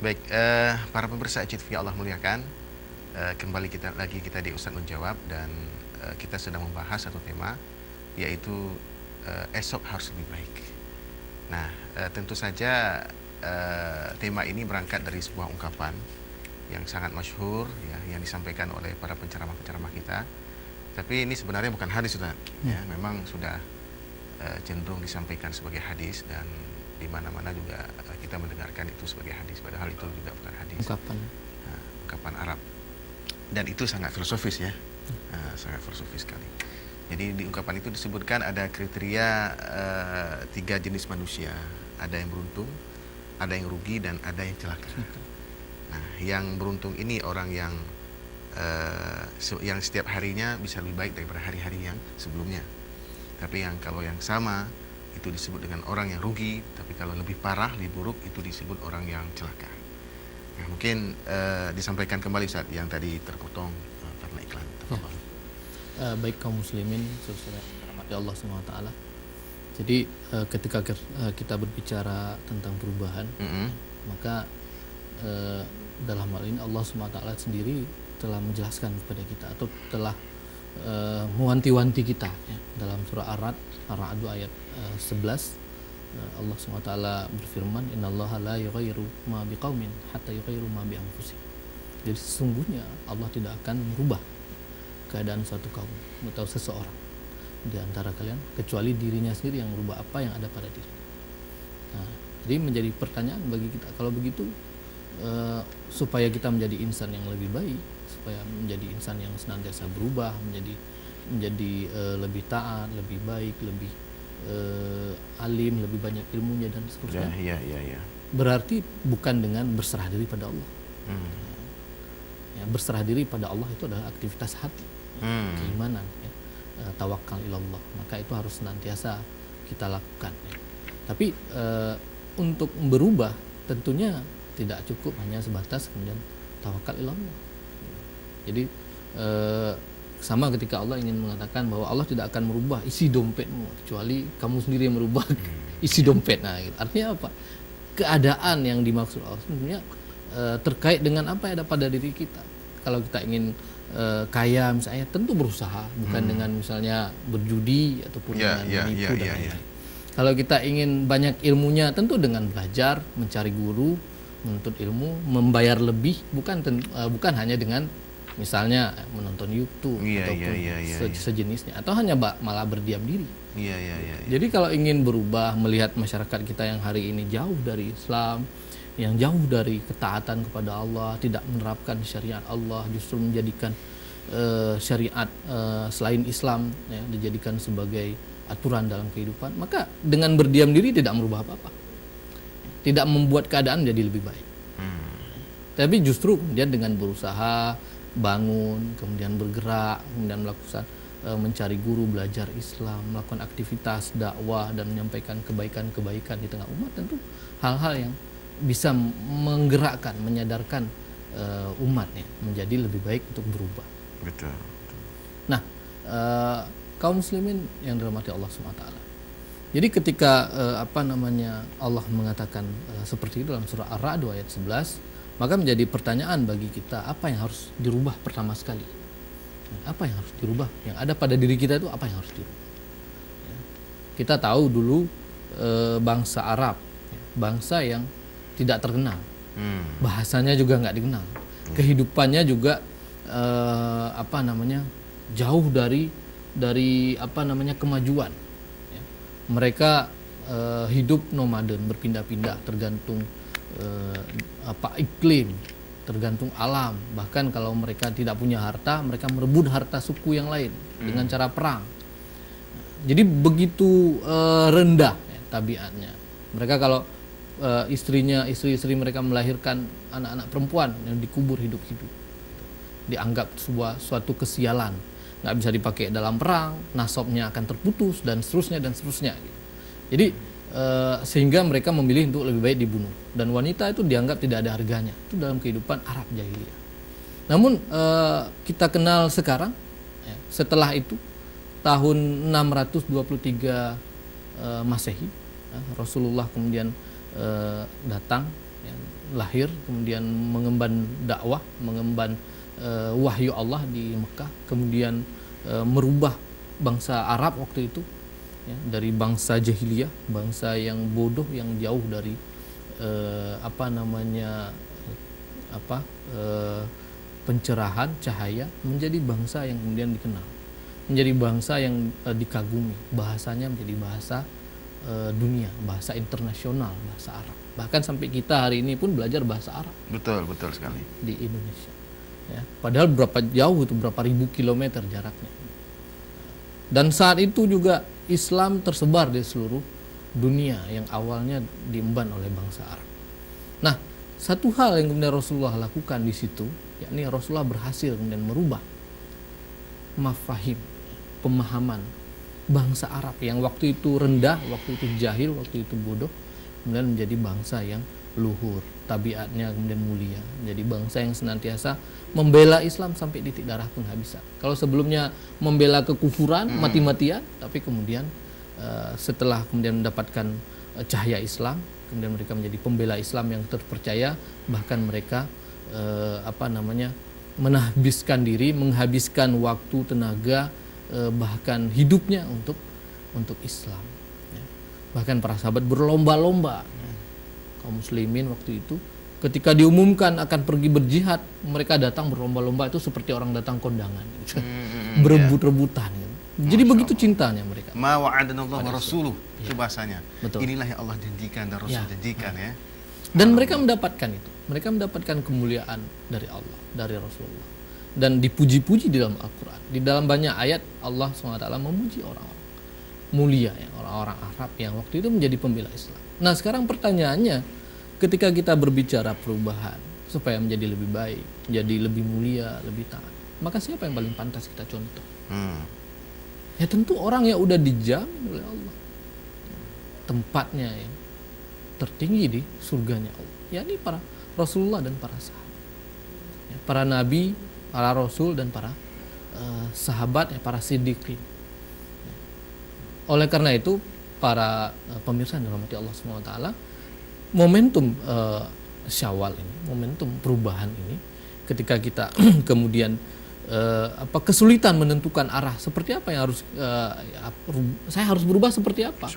Baik, para pemirsa ICTV Allah muliakan, kembali kita di Ustadz Menjawab, dan kita sedang membahas satu tema, yaitu esok harus lebih baik. Nah, tentu saja tema ini berangkat dari sebuah ungkapan yang sangat masyhur ya, yang disampaikan oleh para penceramah-penceramah kita. Tapi ini sebenarnya bukan hadis, Ustaz. Ya, memang sudah cenderung disampaikan sebagai hadis, dan di mana-mana juga kita mendengarkan itu sebagai hadis, padahal itu juga bukan hadis. Ungkapan Arab, dan itu sangat filosofis ya, sangat filosofis sekali. Jadi di ungkapan itu disebutkan ada kriteria 3 jenis manusia, ada yang beruntung, ada yang rugi, dan ada yang celaka. Nah, yang beruntung ini orang yang setiap harinya bisa lebih baik daripada hari-hari yang sebelumnya. Tapi kalau yang sama itu disebut dengan orang yang rugi, tapi kalau lebih parah, lebih buruk, itu disebut orang yang celaka. Nah, mungkin disampaikan kembali Ustaz yang tadi terpotong karena iklan. Baik kaum muslimin, saudara rahmati Allah SWT. Jadi ketika kita berbicara tentang perubahan, maka dalam hal ini Allah SWT sendiri telah menjelaskan kepada kita, atau telah mewanti-wanti kita ya. Dalam surah Ar-Ra'd ayat 11, Allah SWT berfirman, innallaha la yughayyiru ma biqaumin hatta yughayyiru ma bi anfusihim. Jadi sesungguhnya Allah tidak akan merubah keadaan suatu kaum atau seseorang di antara kalian kecuali dirinya sendiri yang merubah apa yang ada pada diri. Nah, jadi menjadi pertanyaan bagi kita, kalau begitu supaya kita menjadi insan yang lebih baik, supaya menjadi insan yang senantiasa berubah, menjadi lebih taat, lebih baik, lebih alim, lebih banyak ilmunya dan seterusnya. Ya. Berarti bukan dengan berserah diri pada Allah. Ya, berserah diri pada Allah itu adalah aktivitas hati, keimanan, ya, tawakal ilallah. Maka itu harus senantiasa kita lakukan. Ya. Tapi untuk berubah tentunya tidak cukup hanya sebatas kemudian tawakal ilallah. Jadi sama ketika Allah ingin mengatakan bahwa Allah tidak akan merubah isi dompetmu kecuali kamu sendiri yang merubah isi dompet. Nah, gitu. Artinya apa? Keadaan yang dimaksud Allah sebenarnya terkait dengan apa yang ada pada diri kita. Kalau kita ingin kaya misalnya, tentu berusaha, bukan dengan misalnya berjudi ataupun dengan menipu dan lain-lain. Kalau kita ingin banyak ilmunya, tentu dengan belajar, mencari guru, menuntut ilmu, membayar lebih, bukan hanya dengan misalnya menonton YouTube ataupun sejenisnya, atau hanya malah berdiam diri. Jadi kalau ingin berubah, melihat masyarakat kita yang hari ini jauh dari Islam, yang jauh dari ketaatan kepada Allah, tidak menerapkan syariat Allah, justru menjadikan syariat selain Islam ya, dijadikan sebagai aturan dalam kehidupan, maka dengan berdiam diri tidak merubah apa-apa, tidak membuat keadaan jadi lebih baik. Tapi justru kemudian dengan berusaha, bangun, kemudian bergerak, kemudian melakukan mencari guru, belajar Islam, melakukan aktivitas dakwah dan menyampaikan kebaikan-kebaikan di tengah umat, tentu hal-hal yang bisa menggerakkan, menyadarkan umatnya menjadi lebih baik untuk berubah. Betul. Nah, kaum muslimin yang dirahmati Allah SWT. Jadi ketika Allah mengatakan seperti itu dalam surah Ar-Ra'd ayat 11, maka menjadi pertanyaan bagi kita, apa yang harus dirubah pertama sekali? Apa yang harus dirubah? Yang ada pada diri kita itu apa yang harus dirubah? Ya. Kita tahu dulu bangsa Arab, bangsa yang tidak terkenal, bahasanya juga nggak dikenal, kehidupannya juga jauh dari kemajuan. Ya. Mereka hidup nomaden, berpindah-pindah, tergantung iklim, tergantung alam. Bahkan kalau mereka tidak punya harta, mereka merebut harta suku yang lain dengan cara perang. Jadi begitu rendah ya, tabiatnya. Mereka kalau istri-istri mereka melahirkan anak-anak perempuan yang dikubur hidup-hidup, dianggap suatu kesialan, nggak bisa dipakai dalam perang, nasabnya akan terputus dan seterusnya dan seterusnya. Jadi sehingga mereka memilih untuk lebih baik dibunuh, dan wanita itu dianggap tidak ada harganya. Itu dalam kehidupan Arab jahiliyah. Namun kita kenal sekarang ya, setelah itu tahun 623 Masehi ya, Rasulullah kemudian datang ya, lahir, kemudian mengemban dakwah, mengemban wahyu Allah di Mekah, kemudian merubah bangsa Arab waktu itu, ya, dari bangsa jahiliyah, bangsa yang bodoh, yang jauh dari pencerahan cahaya, menjadi bangsa yang kemudian dikenal, menjadi bangsa yang dikagumi, bahasanya menjadi bahasa dunia, bahasa internasional, bahasa Arab. Bahkan sampai kita hari ini pun belajar bahasa Arab. Betul sekali. Di Indonesia. Ya, padahal berapa jauh itu, berapa ribu kilometer jaraknya. Dan saat itu juga Islam tersebar di seluruh dunia yang awalnya diemban oleh bangsa Arab. Nah, satu hal yang kemudian Rasulullah lakukan di situ, yakni Rasulullah berhasil kemudian merubah mafahim, pemahaman bangsa Arab yang waktu itu rendah, waktu itu jahil, waktu itu bodoh, kemudian menjadi bangsa yang luhur, tabiatnya kemudian mulia, menjadi bangsa yang senantiasa membela Islam sampai titik darah penghabisan. Kalau sebelumnya membela kekufuran, mati-matian, tapi kemudian setelah kemudian mendapatkan cahaya Islam, kemudian mereka menjadi pembela Islam yang terpercaya, bahkan mereka menghabiskan diri, menghabiskan waktu, tenaga, bahkan hidupnya untuk Islam. Ya. Bahkan para sahabat berlomba-lomba. Kaum muslimin waktu itu ketika diumumkan akan pergi berjihad, mereka datang berlomba-lomba, itu seperti orang datang kondangan, gitu. Berebut-rebutan, gitu. Jadi begitu cintanya mereka. Ma wa'adanallahu wa rasuluh, itu bahasanya. Betul. Inilah yang Allah janjikan dan Rasul janjikan, ya. Dan mereka mendapatkan itu. Mereka mendapatkan kemuliaan dari Allah, dari Rasulullah. Dan dipuji-puji di dalam Al-Quran. Di dalam banyak ayat Allah SWT memuji orang-orang mulia, ya, orang-orang Arab yang waktu itu menjadi pembela Islam. Nah, sekarang pertanyaannya, ketika kita berbicara perubahan supaya menjadi lebih baik, menjadi lebih mulia, lebih taat, maka siapa yang paling pantas kita contoh? Ya tentu orang yang udah dijamin oleh Allah tempatnya yang tertinggi di surganya Allah, yakni para Rasulullah dan para sahabat, ya, para nabi, para rasul dan para sahabat, ya, para siddiqin. Ya. Oleh karena itu para pemirsa yang dirahmati Allah SWT, momentum Syawal ini, momentum perubahan ini, ketika kita kemudian kesulitan menentukan arah seperti apa yang harus saya harus berubah seperti apa.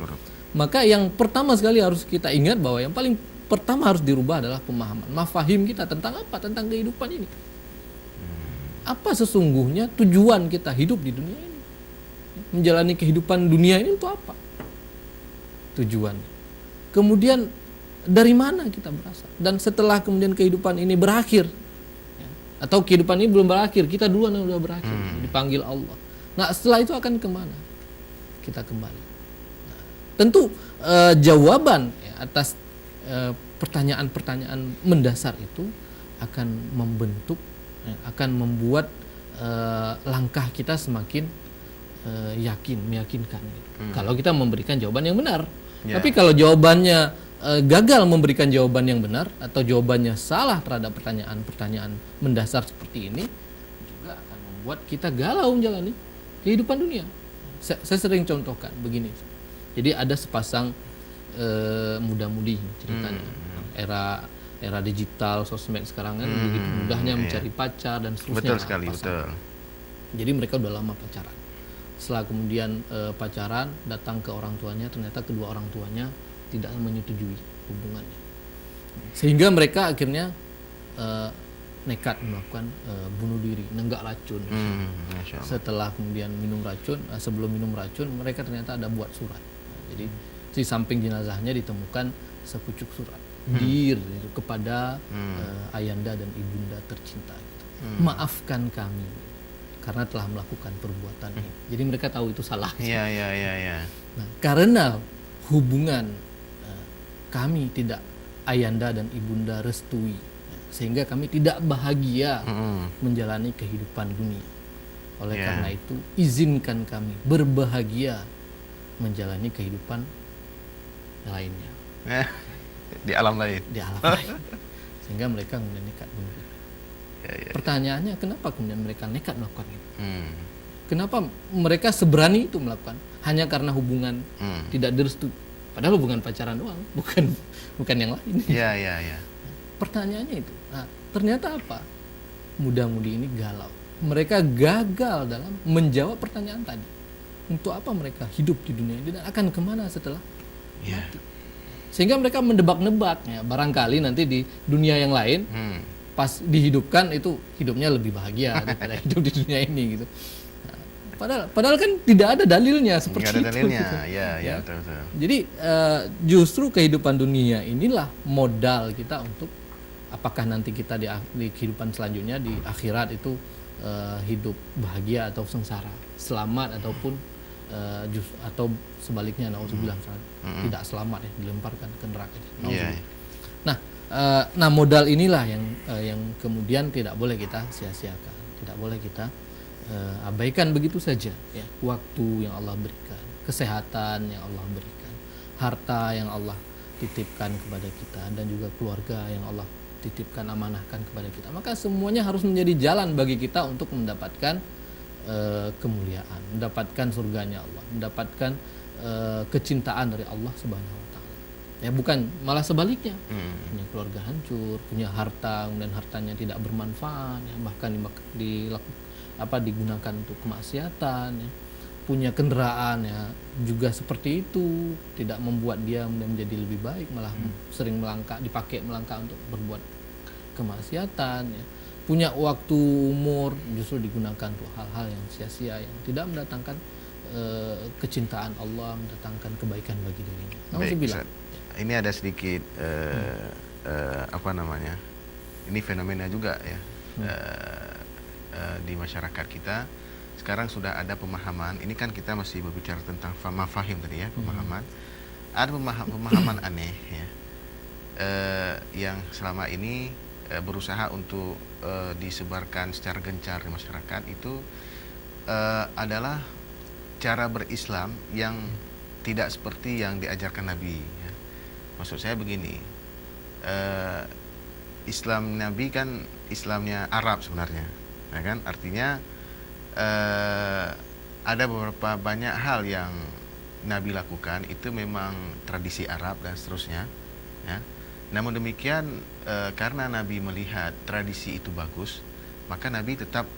Maka yang pertama sekali harus kita ingat bahwa yang paling pertama harus dirubah adalah pemahaman, mafahim kita tentang apa, tentang kehidupan ini. Apa sesungguhnya tujuan kita hidup di dunia ini? Menjalani kehidupan dunia ini untuk apa tujuannya? Kemudian dari mana kita berasal? Dan setelah kemudian kehidupan ini berakhir, ya, atau kehidupan ini belum berakhir, kita duluan yang sudah berakhir, dipanggil Allah. Nah, setelah itu akan kemana? Kita kembali. Nah, tentu jawaban, ya, atas pertanyaan-pertanyaan mendasar itu akan membentuk, ya, akan membuat langkah kita semakin meyakinkan. Gitu. Kalau kita memberikan jawaban yang benar. Tapi kalau jawabannya gagal memberikan jawaban yang benar, atau jawabannya salah terhadap pertanyaan-pertanyaan mendasar seperti ini, juga akan membuat kita galau menjalani kehidupan dunia. Saya sering contohkan begini. Jadi ada sepasang muda-mudi ceritanya, era digital, sosmed sekarang kan begitu mudahnya mencari pacar dan seterusnya. Betul sekali, betul. Jadi mereka udah lama pacaran. Setelah kemudian pacaran, datang ke orang tuanya, ternyata kedua orang tuanya tidak menyetujui hubungannya, sehingga mereka akhirnya nekat melakukan bunuh diri, nenggak racun. Setelah kemudian minum racun, sebelum minum racun mereka ternyata ada buat surat. Jadi di samping jenazahnya ditemukan sepucuk surat, dir kepada ayanda dan ibunda tercinta, gitu. Maafkan kami karena telah melakukan perbuatan ini. Jadi mereka tahu itu salah. Nah, karena hubungan kami tidak ayanda dan ibunda restui, sehingga kami tidak bahagia menjalani kehidupan dunia. Oleh karena itu, izinkan kami berbahagia menjalani kehidupan lainnya. Di alam lain. Di alam lain. Sehingga mereka kemudian nekat bunuh diri. Pertanyaannya, kenapa kemudian mereka nekat melakukan itu? Kenapa mereka seberani itu melakukan? Hanya karena hubungan tidak direstui. Padahal hubungan pacaran doang, bukan yang lain. Pertanyaannya itu. Nah, ternyata apa? Muda-mudi ini galau. Mereka gagal dalam menjawab pertanyaan tadi. Untuk apa mereka hidup di dunia ini dan akan kemana setelah mati? Sehingga mereka mendebak-nebak, ya, barangkali nanti di dunia yang lain pas dihidupkan itu hidupnya lebih bahagia daripada hidup di dunia ini gitu. Nah, padahal kan tidak ada dalilnya seperti itu. Tidak ada dalilnya, gitu. Ya, betul. Jadi justru kehidupan dunia inilah modal kita untuk apakah nanti kita di kehidupan selanjutnya di akhirat itu hidup bahagia atau sengsara, selamat ataupun atau sebaliknya, naudzubillah, tidak selamat ya, dilemparkan ke neraka. Nah, modal inilah yang kemudian tidak boleh kita sia-siakan, tidak boleh kita abaikan begitu saja ya. Waktu yang Allah berikan, kesehatan yang Allah berikan, harta yang Allah titipkan kepada kita, dan juga keluarga yang Allah titipkan, amanahkan kepada kita. Maka semuanya harus menjadi jalan bagi kita untuk mendapatkan kemuliaan, mendapatkan surganya Allah, mendapatkan kecintaan dari Allah Subhanahu wa taala. Ya, bukan malah sebaliknya. Punya keluarga hancur, punya harta dan hartanya tidak bermanfaat, ya, bahkan digunakan untuk kemaksiatan, ya. Punya kendaraan, ya, juga seperti itu, tidak membuat dia menjadi lebih baik, malah sering dipakai melangkah untuk berbuat kemaksiatan, ya. Punya waktu, umur, justru digunakan untuk hal-hal yang sia-sia, yang tidak mendatangkan kecintaan Allah, mendatangkan kebaikan bagi dirinya. Baik, ini ada sedikit ini fenomena juga ya, di masyarakat kita. Sekarang sudah ada pemahaman, ini kan kita masih berbicara tentang mafahim tadi ya, pemahaman. Ada pemahaman aneh ya, yang selama ini berusaha untuk disebarkan secara gencar di masyarakat. Itu adalah cara berislam yang tidak seperti yang diajarkan Nabi ya. Maksud saya begini, Islam Nabi kan Islamnya Arab sebenarnya, ya kan? Artinya ada beberapa banyak hal yang Nabi lakukan itu memang tradisi Arab dan seterusnya ya. Namun demikian karena Nabi melihat tradisi itu bagus, maka Nabi tetap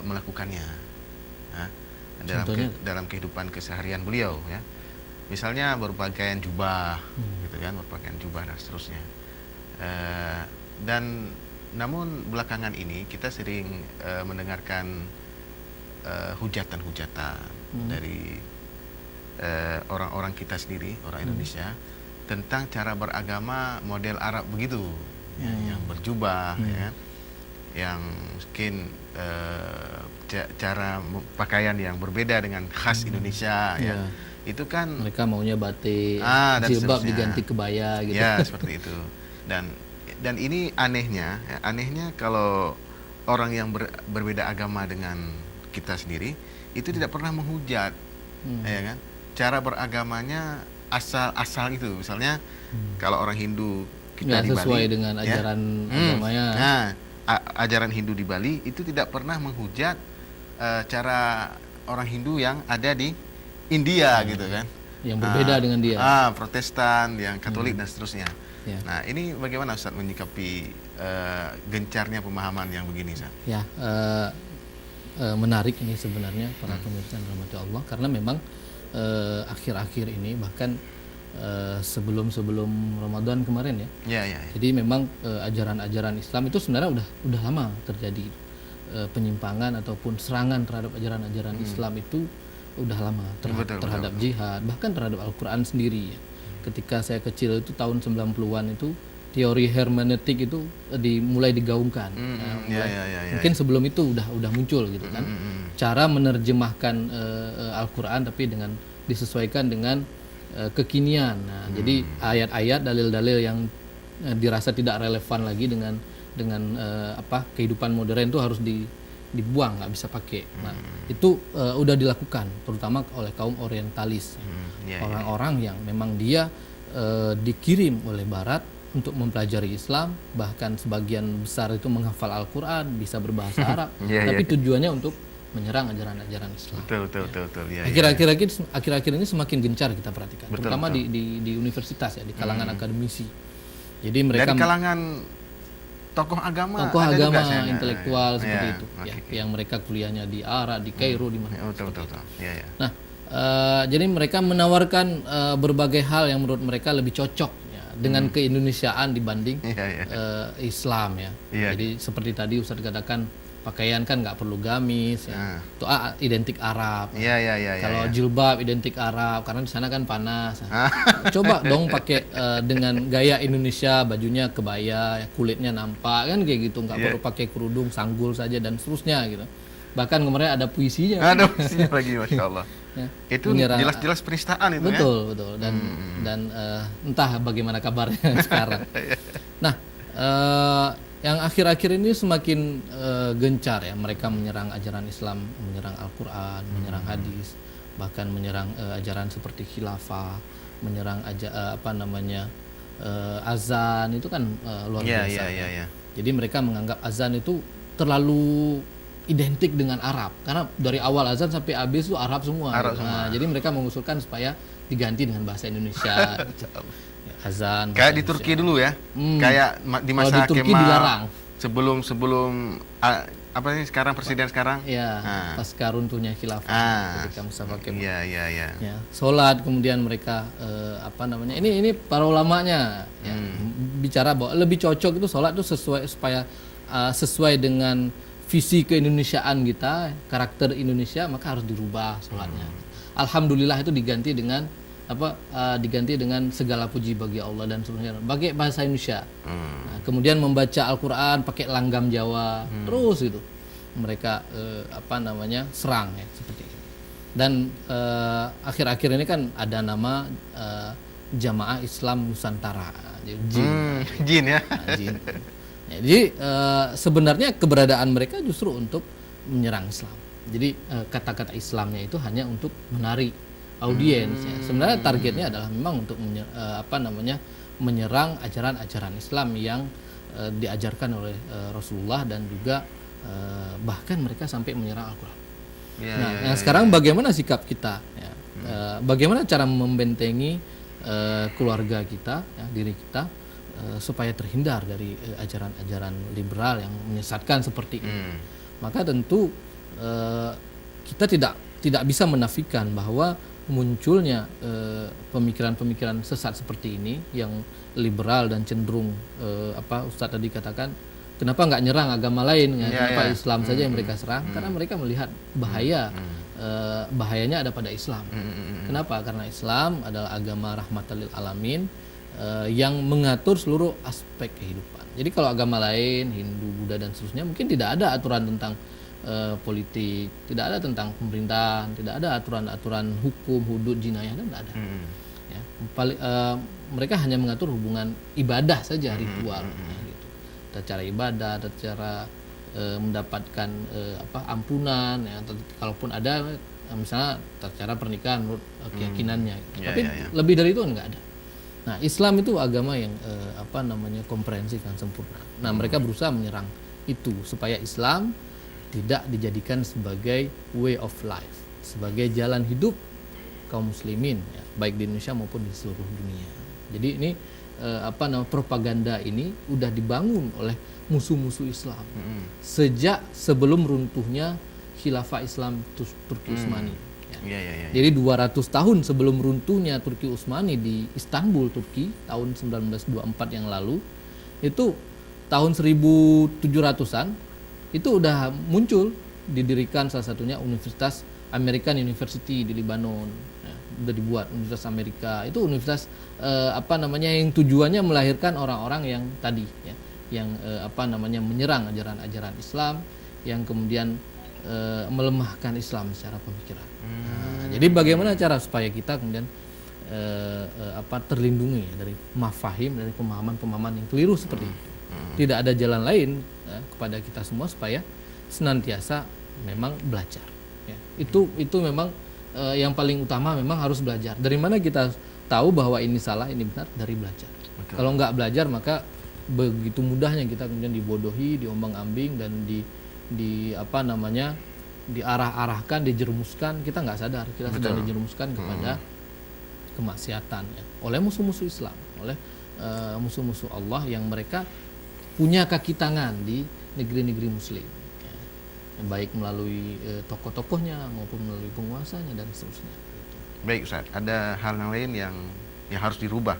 melakukannya ya, dalam kehidupan keseharian beliau ya. Misalnya berpakaian jubah gitu kan, berpakaian jubah dan seterusnya. Dan namun belakangan ini kita sering mendengarkan hujatan-hujatan dari orang-orang kita sendiri, orang Indonesia, tentang cara beragama model Arab begitu, ya, yang berjubah, ya, yang mungkin cara pakaian yang berbeda dengan khas Indonesia, ya. Itu kan mereka maunya batik, jilbab diganti kebaya gitu. Ya, seperti itu. Dan ini anehnya, ya, anehnya kalau orang yang berbeda agama dengan kita sendiri itu tidak pernah menghujat, ya kan? Cara beragamanya asal itu, misalnya kalau orang Hindu kita di Bali sesuai dengan ajaran agamanya. Nah, ajaran Hindu di Bali itu tidak pernah menghujat cara orang Hindu yang ada di India gitu kan, yang berbeda dengan dia, Protestan, yang Katolik dan seterusnya. Nah, ini bagaimana Ustaz menyikapi gencarnya pemahaman yang begini, Ustaz? Ya, menarik ini sebenarnya para pemirsa yang dirahmati Allah, karena memang akhir-akhir ini bahkan sebelum Ramadan kemarin ya. Jadi memang ajaran-ajaran Islam itu sebenarnya udah lama terjadi penyimpangan ataupun serangan terhadap ajaran-ajaran Islam itu udah lama terhadap jihad, bahkan terhadap Al-Quran sendiri ya. Ketika saya kecil itu tahun 90-an itu teori hermeneutik itu mulai digaungkan. Mungkin sebelum itu udah muncul gitu kan. Cara menerjemahkan Al-Quran tapi dengan disesuaikan dengan kekinian. Nah, jadi ayat-ayat, dalil-dalil yang dirasa tidak relevan lagi dengan kehidupan modern itu harus dibuang, nggak bisa pakai. Nah, itu udah dilakukan terutama oleh kaum orientalis, orang-orang yang memang dia dikirim oleh Barat untuk mempelajari Islam, bahkan sebagian besar itu menghafal Al-Quran, bisa berbahasa Arab, tapi tujuannya untuk menyerang ajaran-ajaran Islam. Betul. Akhir-akhir ini semakin gencar kita perhatikan, terutama di universitas ya, di kalangan akademisi. Jadi mereka dari kalangan tokoh agama juga, intelektual seperti itu ya, yang mereka kuliahnya di Arab, di Kairo, di mana. Betul. Ya, ya. Nah, jadi mereka menawarkan berbagai hal yang menurut mereka lebih cocok ya, dengan keindonesiaan dibanding Islam ya. Jadi seperti tadi Ustaz katakan, pakaian kan nggak perlu gamis ya. Itu identik Arab. Kalau jilbab identik Arab karena di sana kan panas. Coba dong pakai dengan gaya Indonesia, bajunya kebaya, kulitnya nampak kan kayak gitu, nggak perlu pakai kerudung, sanggul saja dan seterusnya gitu. Bahkan kemarin ada puisinya. Ada puisinya lagi, masya Allah. Ya. Itu jelas-jelas penistaan itu. Betul dan entah bagaimana kabarnya sekarang. Nah, yang akhir-akhir ini semakin gencar ya, mereka menyerang ajaran Islam, menyerang Al-Quran, menyerang hadis, bahkan menyerang ajaran seperti khilafah, menyerang azan itu kan luar biasa. Jadi mereka menganggap azan itu terlalu identik dengan Arab, karena dari awal azan sampai habis itu Arab semua. Jadi mereka mengusulkan supaya diganti dengan bahasa Indonesia. Azan kayak di Turki dulu ya, kayak di masa Kemal, sebelum apa nih sekarang presiden sekarang pasca runtuhnya khilafah ketika Mustafa Kemal sholat, kemudian mereka ini para ulamanya bicara bahwa lebih cocok itu sholat itu sesuai dengan visi keindonesiaan kita, karakter Indonesia, maka harus dirubah sholatnya. Alhamdulillah itu diganti dengan segala puji bagi Allah dan seterusnya, pakai bahasa Indonesia. Kemudian membaca Al-Quran pakai langgam Jawa, terus gitu mereka serang ya, seperti itu. Dan akhir-akhir ini kan ada nama Jamaah Islam Nusantara, JIN ya. JIN. Jadi sebenarnya keberadaan mereka justru untuk menyerang Islam. Jadi kata-kata Islamnya itu hanya untuk menarik audiens ya. Sebenarnya targetnya adalah memang untuk menyerang ajaran-ajaran Islam yang diajarkan oleh Rasulullah, dan juga bahkan mereka sampai menyerang Al-Quran. Yang sekarang bagaimana sikap kita ya? Bagaimana cara membentengi keluarga kita ya, diri kita supaya terhindar dari ajaran-ajaran liberal yang menyesatkan seperti ini. Maka tentu kita tidak bisa menafikan bahwa munculnya pemikiran-pemikiran sesat seperti ini yang liberal dan cenderung Ustadz tadi katakan, kenapa nggak nyerang agama lain, kenapa Islam saja yang mereka serang? Karena mereka melihat bahayanya ada pada Islam. Kenapa? Karena Islam adalah agama rahmatan lil alamin yang mengatur seluruh aspek kehidupan. Jadi kalau agama lain, Hindu, Buddha dan seterusnya, mungkin tidak ada aturan tentang politik, tidak ada tentang pemerintahan, tidak ada aturan-aturan hukum, hudud, jinayah, dan tidak ada. Ya, mereka hanya mengatur hubungan ibadah saja, ritual, gitu. Cara ibadah, cara mendapatkan ampunan, ya, kalaupun ada, misalnya cara pernikahan menurut keyakinannya. Tapi lebih dari itu enggak ada. Nah, Islam itu agama yang komprehensif dan sempurna. Nah, mereka berusaha menyerang itu supaya Islam tidak dijadikan sebagai way of life, sebagai jalan hidup kaum muslimin ya, baik di Indonesia maupun di seluruh dunia. Jadi ini propaganda ini udah dibangun oleh musuh-musuh Islam sejak sebelum runtuhnya khilafah Islam Turki Utsmani. Jadi 200 tahun sebelum runtuhnya Turki Utsmani di Istanbul, Turki, tahun 1924 yang lalu, itu tahun 1700-an itu udah muncul, didirikan salah satunya Universitas American University di Lebanon. Ya, udah dibuat Universitas Amerika. Itu universitas yang tujuannya melahirkan orang-orang yang tadi ya, yang menyerang ajaran-ajaran Islam, yang kemudian melemahkan Islam secara pemikiran. Jadi bagaimana cara supaya kita kemudian terlindungi dari mafahim, dari pemahaman-pemahaman yang keliru seperti itu. Tidak ada jalan lain kepada kita semua supaya senantiasa memang belajar. Ya. Itu memang yang paling utama, memang harus belajar. Dari mana kita tahu bahwa ini salah, ini benar? Dari belajar. Betul. Kalau nggak belajar, maka begitu mudahnya kita kemudian dibodohi, diombang-ambing, dan diarah-arahkan, dijerumuskan. Kita nggak sadar kita sedang dijerumuskan kepada kemaksiatan ya, oleh musuh-musuh Islam, oleh musuh-musuh Allah yang mereka punya kaki tangan di negeri-negeri Muslim, ya. Baik melalui tokoh-tokohnya maupun melalui penguasanya dan seterusnya. Baik Ustaz, ada hal yang lain yang harus dirubah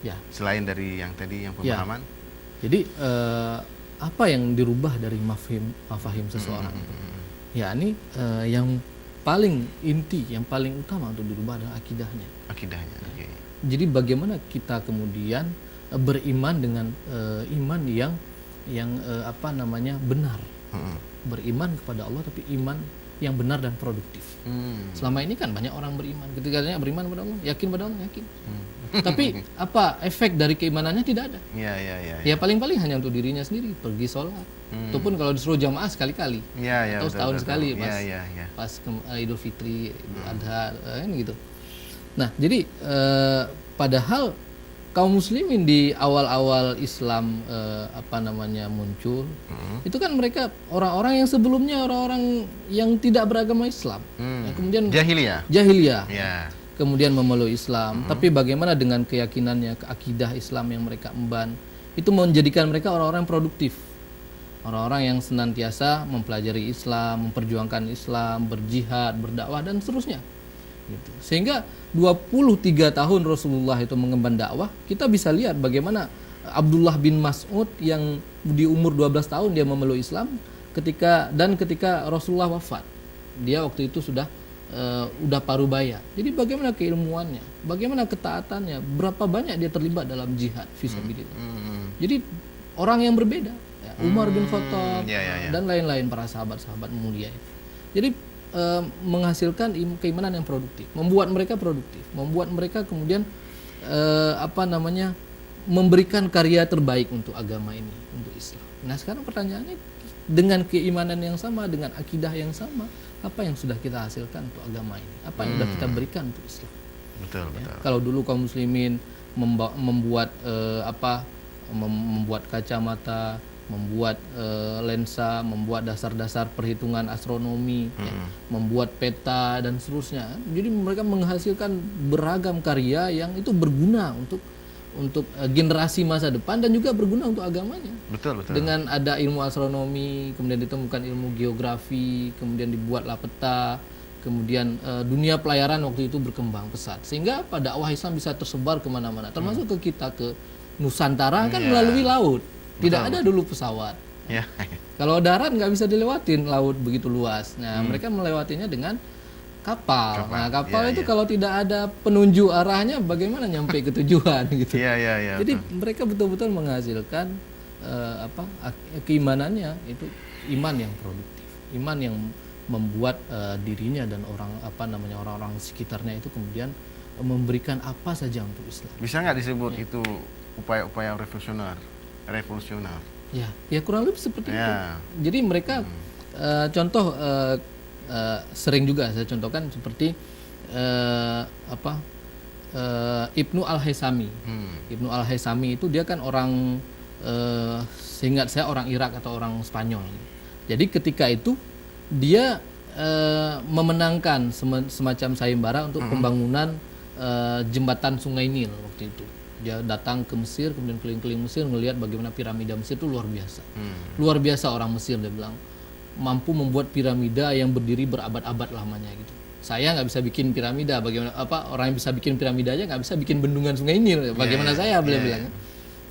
Ya. selain dari yang tadi yang pemahaman? Ya. Jadi apa yang dirubah dari mafahim seseorang itu? Ya, ini yang paling inti, yang paling utama untuk dirubah adalah akidahnya. Akidahnya. Ya. Okay. Jadi bagaimana kita kemudian beriman dengan iman yang benar. Beriman kepada Allah tapi iman yang benar dan produktif. Selama ini kan banyak orang beriman, ketika ditanya beriman kepada Allah, yakin pada Allah, yakin. Tapi apa efek dari keimanannya? Tidak ada. Ya paling-paling hanya untuk dirinya sendiri, pergi sholat. Ataupun kalau disuruh jamaah sekali-kali, atau setahun sekali pas Idul Fitri, Idul Adha, gitu. Nah, jadi padahal kaum muslimin di awal-awal Islam muncul, itu kan mereka orang-orang yang sebelumnya orang-orang yang tidak beragama Islam, kemudian jahiliyah, kemudian memeluk Islam. Tapi bagaimana dengan keyakinannya, akidah Islam yang mereka emban, itu menjadikan mereka orang-orang produktif, orang-orang yang senantiasa mempelajari Islam, memperjuangkan Islam, berjihad, berdakwah dan seterusnya. Gitu. Sehingga 23 tahun Rasulullah itu mengemban dakwah, kita bisa lihat bagaimana Abdullah bin Mas'ud yang di umur 12 tahun dia memeluk Islam ketika Rasulullah wafat. Dia waktu itu sudah parubaya. Jadi bagaimana keilmuannya, bagaimana ketaatannya, berapa banyak dia terlibat dalam jihad fisabilillah. Jadi orang yang berbeda, ya, Umar bin Khattab dan lain-lain para sahabat-sahabat mulia itu. Jadi menghasilkan keimanan yang produktif, membuat mereka produktif, membuat mereka kemudian memberikan karya terbaik untuk agama ini, untuk Islam. Nah, sekarang pertanyaannya, dengan keimanan yang sama, dengan akidah yang sama, apa yang sudah kita hasilkan untuk agama ini? Apa yang sudah kita berikan untuk Islam? Betul. Kalau dulu kaum muslimin membuat kacamata, membuat lensa, membuat dasar-dasar perhitungan astronomi, membuat peta dan seterusnya. Jadi mereka menghasilkan beragam karya yang itu berguna untuk generasi masa depan dan juga berguna untuk agamanya. Betul. Dengan ada ilmu astronomi, kemudian ditemukan ilmu geografi, kemudian dibuatlah peta, kemudian dunia pelayaran waktu itu berkembang pesat. Sehingga dakwah Islam bisa tersebar kemana-mana, termasuk ke kita, ke Nusantara kan melalui laut. Tidak ada dulu pesawat. Kalau darat nggak bisa dilewatin, laut begitu luas. Nah, mereka melewatinya dengan kapal. Nah, kapal itu kalau tidak ada penunjuk arahnya, bagaimana nyampe ke tujuan gitu. Jadi mereka betul-betul menghasilkan keimanannya itu iman yang produktif, iman yang membuat dirinya dan orang-orang sekitarnya itu kemudian memberikan apa saja untuk Islam. Bisa nggak disebut itu upaya-upaya revolusioner? Ya kurang lebih seperti itu. Jadi mereka contoh sering juga saya contohkan seperti Ibnu Al-Haisami. Ibnu Al-Haisami itu dia kan orang seingat saya orang Irak atau orang Spanyol. Jadi ketika itu dia memenangkan semacam sayembara untuk pembangunan jembatan Sungai Nil waktu itu. Dia datang ke Mesir, kemudian keliling-keliling Mesir, ngelihat bagaimana piramida Mesir itu luar biasa. Luar biasa orang Mesir, dia bilang, mampu membuat piramida yang berdiri berabad-abad lamanya gitu. Saya nggak bisa bikin piramida, bagaimana orang yang bisa bikin piramida aja nggak bisa bikin bendungan Sungai Nil. Bagaimana saya, beliau bilang.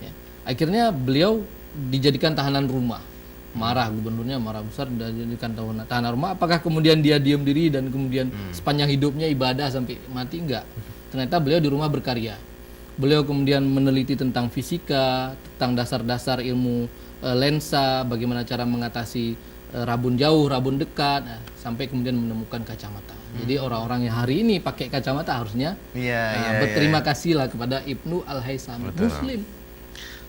Ya. Akhirnya beliau dijadikan tahanan rumah. Marah gubernurnya, marah besar, dijadikan tahanan rumah. Apakah kemudian dia diam diri dan kemudian sepanjang hidupnya ibadah sampai mati? Enggak. Ternyata beliau di rumah berkarya. Beliau kemudian meneliti tentang fisika, tentang dasar-dasar ilmu lensa, bagaimana cara mengatasi rabun jauh, rabun dekat, sampai kemudian menemukan kacamata. Jadi orang-orang yang hari ini pakai kacamata harusnya berterima kasihlah kepada Ibnu Al-Haisami, Muslim.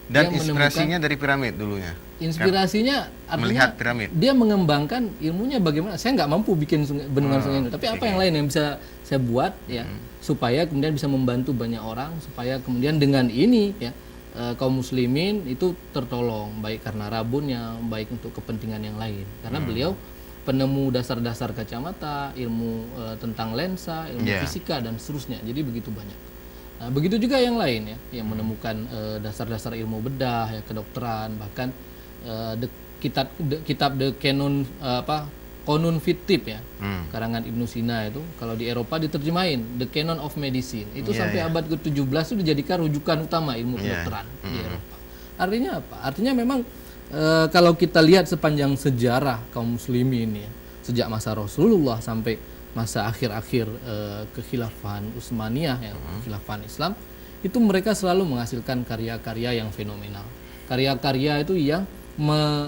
Dan inspirasinya dari piramid dulunya. Inspirasinya artinya melihat piramid. Dia mengembangkan ilmunya bagaimana. Saya nggak mampu bikin bendungan sungai itu, tapi apa yang lain yang bisa saya buat ya supaya kemudian bisa membantu banyak orang, supaya kemudian dengan ini ya kaum muslimin itu tertolong, baik karena rabunnya, baik untuk kepentingan yang lain. Karena beliau penemu dasar-dasar kacamata, ilmu tentang lensa, ilmu fisika dan seterusnya. Jadi begitu banyak. Nah, begitu juga yang lain ya, yang menemukan dasar-dasar ilmu bedah, ya, kedokteran, bahkan kitab The Canon Konun Fitib ya, karangan Ibnu Sina itu kalau di Eropa diterjemahin The Canon of Medicine. Itu sampai abad ke-17 itu dijadikan rujukan utama ilmu kedokteran di Eropa. Artinya apa? Artinya memang kalau kita lihat sepanjang sejarah kaum muslimin ya, sejak masa Rasulullah sampai masa akhir-akhir kekhilafahan Utsmaniyah ya, kekhilafahan Islam, itu mereka selalu menghasilkan karya-karya yang fenomenal. Karya-karya itu yang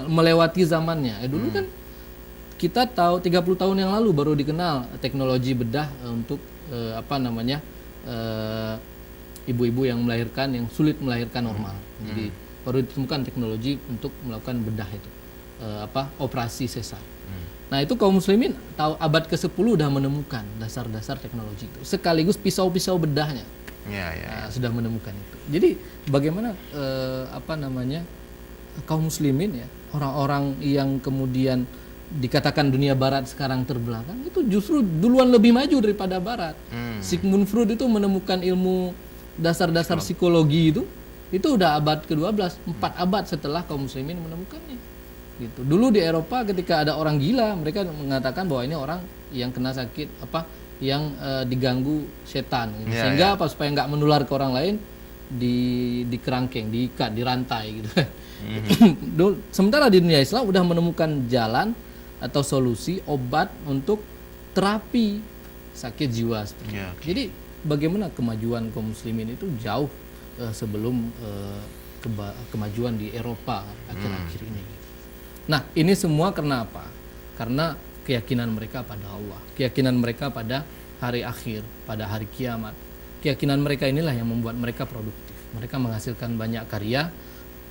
melewati zamannya. Dulu kan kita tahu 30 tahun yang lalu baru dikenal teknologi bedah untuk ibu-ibu yang melahirkan, yang sulit melahirkan normal. Jadi baru ditemukan teknologi untuk melakukan bedah itu, operasi sesar. Nah itu kaum muslimin tahu abad ke-10 udah menemukan dasar-dasar teknologi itu, sekaligus pisau-pisau bedahnya sudah menemukan itu. Jadi bagaimana kaum muslimin ya, orang-orang yang kemudian dikatakan dunia barat sekarang terbelakang itu justru duluan lebih maju daripada barat. Sigmund Freud itu menemukan ilmu dasar-dasar psikologi itu udah abad ke-12, 4 abad setelah kaum muslimin menemukannya. Gitu. Dulu di Eropa ketika ada orang gila, mereka mengatakan bahwa ini orang yang kena sakit yang diganggu setan gitu. Sehingga supaya nggak menular ke orang lain di kerangkeng, diikat, dirantai gitu. Sementara di dunia Islam udah menemukan jalan atau solusi obat untuk terapi sakit jiwa seperti itu. Jadi bagaimana kemajuan kaum muslimin itu jauh sebelum kemajuan di Eropa akhir-akhir ini. Nah, ini semua karena apa? Karena keyakinan mereka pada Allah, keyakinan mereka pada hari akhir, pada hari kiamat. Keyakinan mereka inilah yang membuat mereka produktif. Mereka menghasilkan banyak karya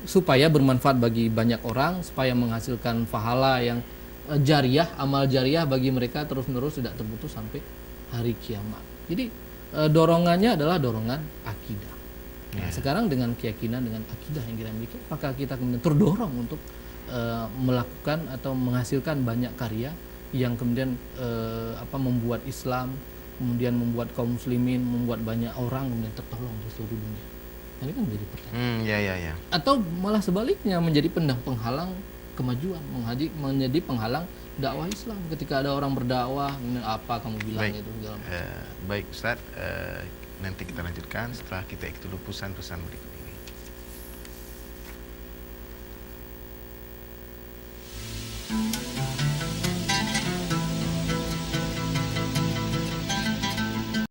supaya bermanfaat bagi banyak orang, supaya menghasilkan pahala yang jariah, amal jariah bagi mereka terus-menerus tidak terputus sampai hari kiamat. Jadi dorongannya adalah dorongan akidah. Nah, sekarang dengan keyakinan, dengan akidah yang kita miliki, apakah kita kemudian terdorong untuk melakukan atau menghasilkan banyak karya yang kemudian membuat Islam, kemudian membuat kaum muslimin, membuat banyak orang kemudian tertolong di seluruh dunia. Ini kan menjadi pertanyaan. Atau malah sebaliknya menjadi penghalang kemajuan, menjadi penghalang dakwah Islam. Ketika ada orang berdakwah, apa kamu bilang itu segala macam. Baik Ustaz, nanti kita lanjutkan setelah kita ikuti dulu pesan-pesan berikut.